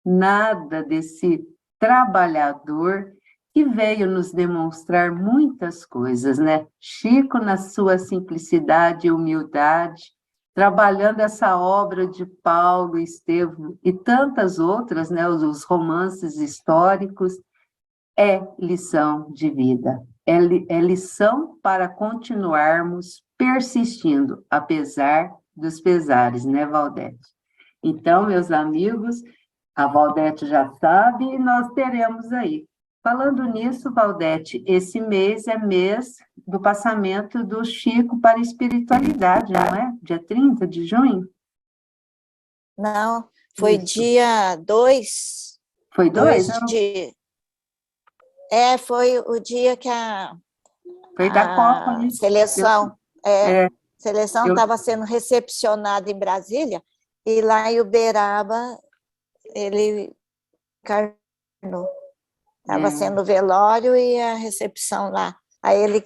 nada desse trabalhador que veio nos demonstrar muitas coisas, né? Chico, na sua simplicidade e humildade, trabalhando essa obra de Paulo, Estevão e tantas outras, né? Os romances históricos, é lição de vida, é lição para continuarmos persistindo, apesar dos pesares, né, Valdete? Então, meus amigos, a Valdete já sabe e nós teremos aí. Falando nisso, Valdete, esse mês é mês do passamento do Chico para a espiritualidade, não é? Dia 30 de junho? Não, Foi Isso. dia 2. Foi 2? Foi o dia que Foi da Copa, né? seleção Eu, estava sendo recepcionada em Brasília, e lá em Uberaba ele encarnou. Estava sendo o velório e a recepção lá. Aí ele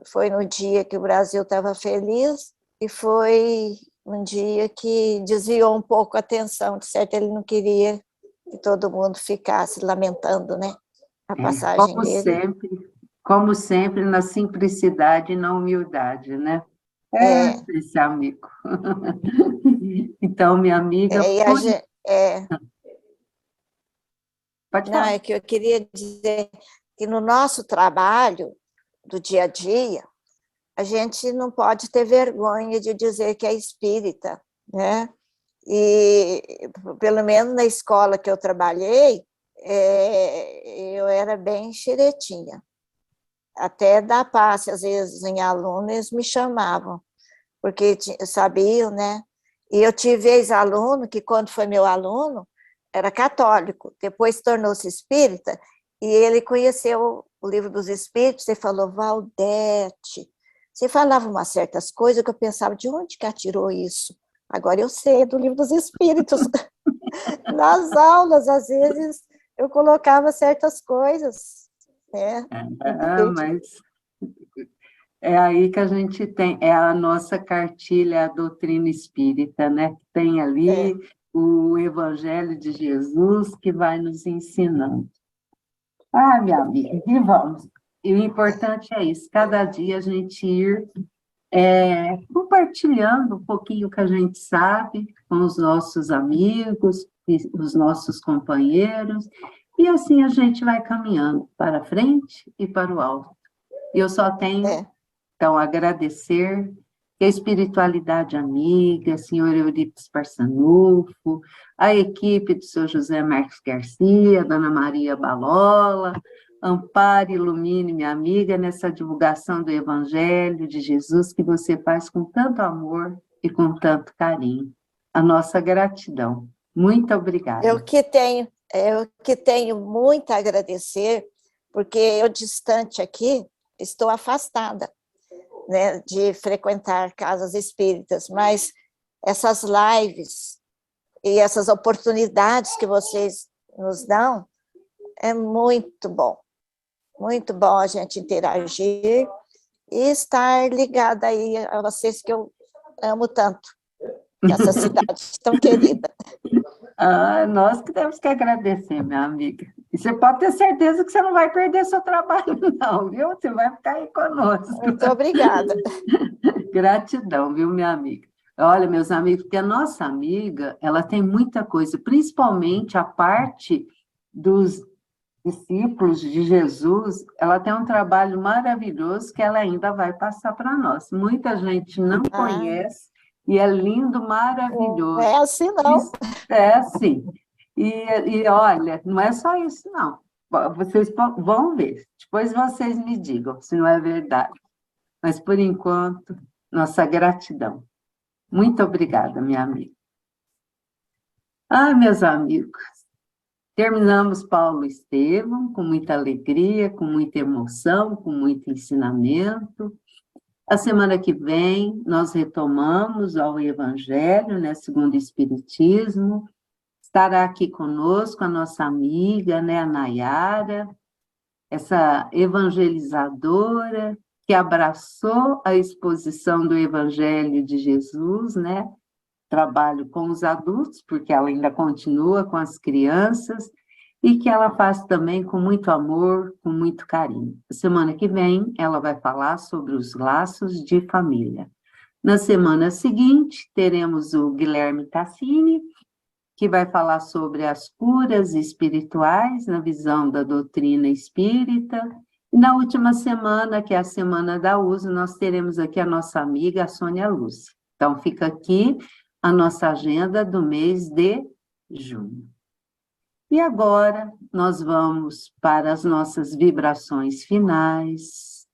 foi no dia que o Brasil estava feliz, e foi um dia que desviou um pouco a atenção, de certo ele não queria que todo mundo ficasse lamentando, né, a passagem dele. Como sempre, na simplicidade e na humildade, né? Esse amigo. Então, minha amiga... Pode falar. Não, é que eu queria dizer que no nosso trabalho do dia a dia, a gente não pode ter vergonha de dizer que é espírita, né? E, pelo menos na escola que eu trabalhei, eu era bem xeretinha. Até dar passe, às vezes, em alunos, eles me chamavam, porque sabiam, né? E eu tive ex-aluno que, quando foi meu aluno, era católico, depois tornou-se espírita, e ele conheceu o Livro dos Espíritos e falou: Valdete, você falava umas certas coisas que eu pensava, de onde que ela tirou isso? Agora eu sei, do Livro dos Espíritos. Nas aulas, às vezes, eu colocava certas coisas, né? Mas é aí que a gente tem, é a nossa cartilha, a doutrina espírita, né? Tem ali o Evangelho de Jesus que vai nos ensinando. Minha amiga, e vamos. E o importante é isso, cada dia a gente ir compartilhando um pouquinho que a gente sabe com os nossos amigos, os nossos companheiros, e assim a gente vai caminhando para frente e para o alto. E eu só tenho, então, a agradecer a espiritualidade amiga, senhor Eurípides Parsanufo, a equipe do senhor José Marques Garcia, dona Maria Balola, ampare, ilumine, minha amiga, nessa divulgação do Evangelho de Jesus que você faz com tanto amor e com tanto carinho. A nossa gratidão. Muito obrigada. Eu que tenho muito a agradecer, porque eu, distante aqui, estou afastada, né, de frequentar casas espíritas, mas essas lives e essas oportunidades que vocês nos dão, é muito bom a gente interagir e estar ligada aí a vocês que eu amo tanto, essa cidade tão querida. Nós que temos que agradecer, minha amiga. E você pode ter certeza que você não vai perder seu trabalho, não, viu? Você vai ficar aí conosco. Muito obrigada. Gratidão, viu, minha amiga? Olha, meus amigos, porque a nossa amiga, ela tem muita coisa, principalmente a parte dos discípulos de Jesus, ela tem um trabalho maravilhoso que ela ainda vai passar para nós. Muita gente não conhece, e é lindo, maravilhoso. Não é assim, não. É assim. E olha, não é só isso, não. Vocês vão ver, depois vocês me digam se não é verdade. Mas, por enquanto, nossa gratidão. Muito obrigada, minha amiga. Meus amigos, terminamos Paulo Estevam com muita alegria, com muita emoção, com muito ensinamento. A semana que vem, nós retomamos ao Evangelho, né, segundo o Espiritismo. Estará aqui conosco a nossa amiga, né, a Nayara, essa evangelizadora que abraçou a exposição do Evangelho de Jesus, né? Trabalho com os adultos, porque ela ainda continua com as crianças, e que ela faz também com muito amor, com muito carinho. Semana que vem, ela vai falar sobre os laços de família. Na semana seguinte, teremos o Guilherme Tassini, que vai falar sobre as curas espirituais na visão da doutrina espírita. E na última semana, que é a Semana da Uso, nós teremos aqui a nossa amiga, a Sônia Lúcia. Então, fica aqui a nossa agenda do mês de junho. E agora, nós vamos para as nossas vibrações finais.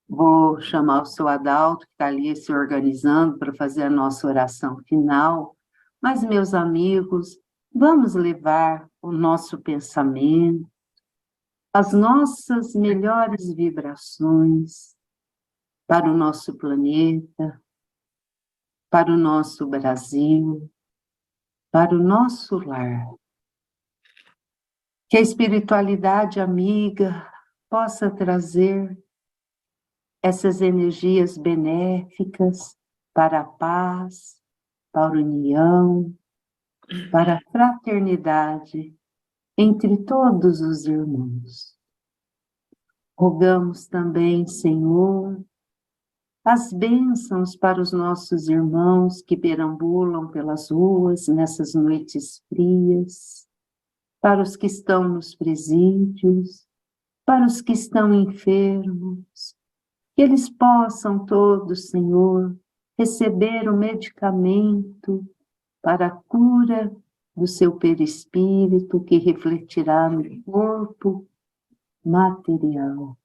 Vou chamar o seu Adalto, que está ali se organizando para fazer a nossa oração final. Mas, meus amigos, vamos levar o nosso pensamento, as nossas melhores vibrações para o nosso planeta, para o nosso Brasil, para o nosso lar. Que a espiritualidade amiga possa trazer essas energias benéficas para a paz, para a união, para a fraternidade entre todos os irmãos. Rogamos também, Senhor, as bênçãos para os nossos irmãos que perambulam pelas ruas nessas noites frias, para os que estão nos presídios, para os que estão enfermos, que eles possam todos, Senhor, receber o medicamento para a cura do seu perispírito, que refletirá no corpo material.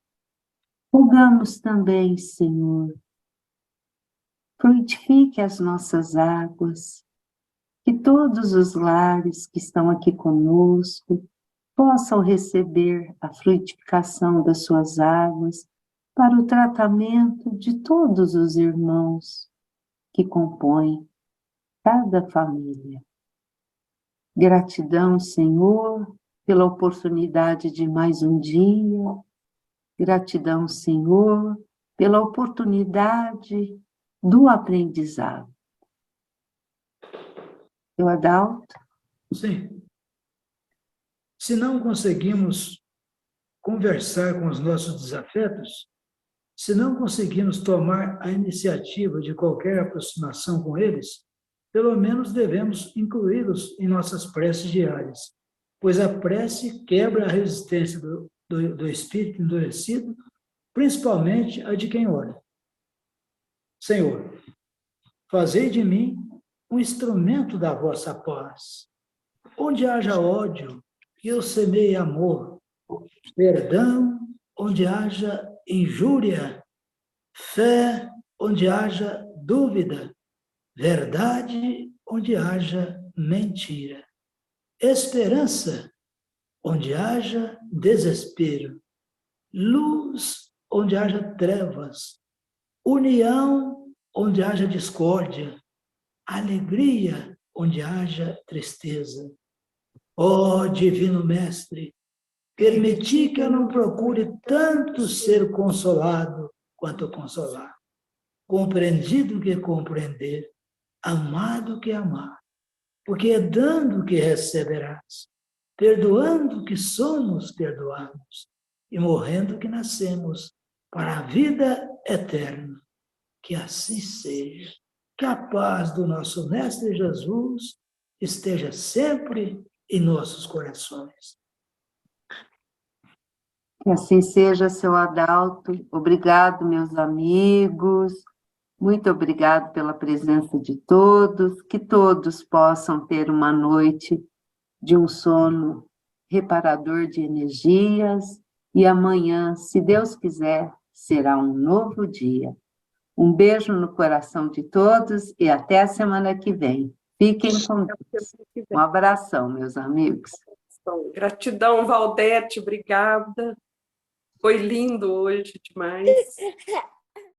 Rogamos também, Senhor, fluidifique as nossas águas, que todos os lares que estão aqui conosco possam receber a fluidificação das suas águas para o tratamento de todos os irmãos que compõem cada família. Gratidão, Senhor, pela oportunidade de mais um dia. Gratidão, Senhor, pela oportunidade do aprendizado. Eu, Adalto? Sim. Se não conseguimos conversar com os nossos desafetos, se não conseguimos tomar a iniciativa de qualquer aproximação com eles, pelo menos devemos incluí-los em nossas preces diárias, pois a prece quebra a resistência do espírito endurecido, principalmente a de quem ora. Senhor, fazei de mim um instrumento da vossa paz. Onde haja ódio, que eu semeie amor, perdão onde haja injúria, fé onde haja dúvida, verdade onde haja mentira, esperança onde haja desespero, luz onde haja trevas, união onde haja discórdia, alegria onde haja tristeza. Ó Divino Mestre, permiti que eu não procure tanto ser consolado quanto consolar, compreendido que compreender, amado que amar, porque é dando que receberás, perdoando que somos perdoados e morrendo que nascemos para a vida eterna. Que assim seja, que a paz do nosso Mestre Jesus esteja sempre em nossos corações. Que assim seja, seu Adalto. Obrigado, meus amigos. Muito obrigado pela presença de todos. Que todos possam ter uma noite de um sono reparador de energias. E amanhã, se Deus quiser, será um novo dia. Um beijo no coração de todos e até a semana que vem. Fiquem com Deus. Um abração, meus amigos. Gratidão, Valdete, obrigada. Foi lindo hoje demais.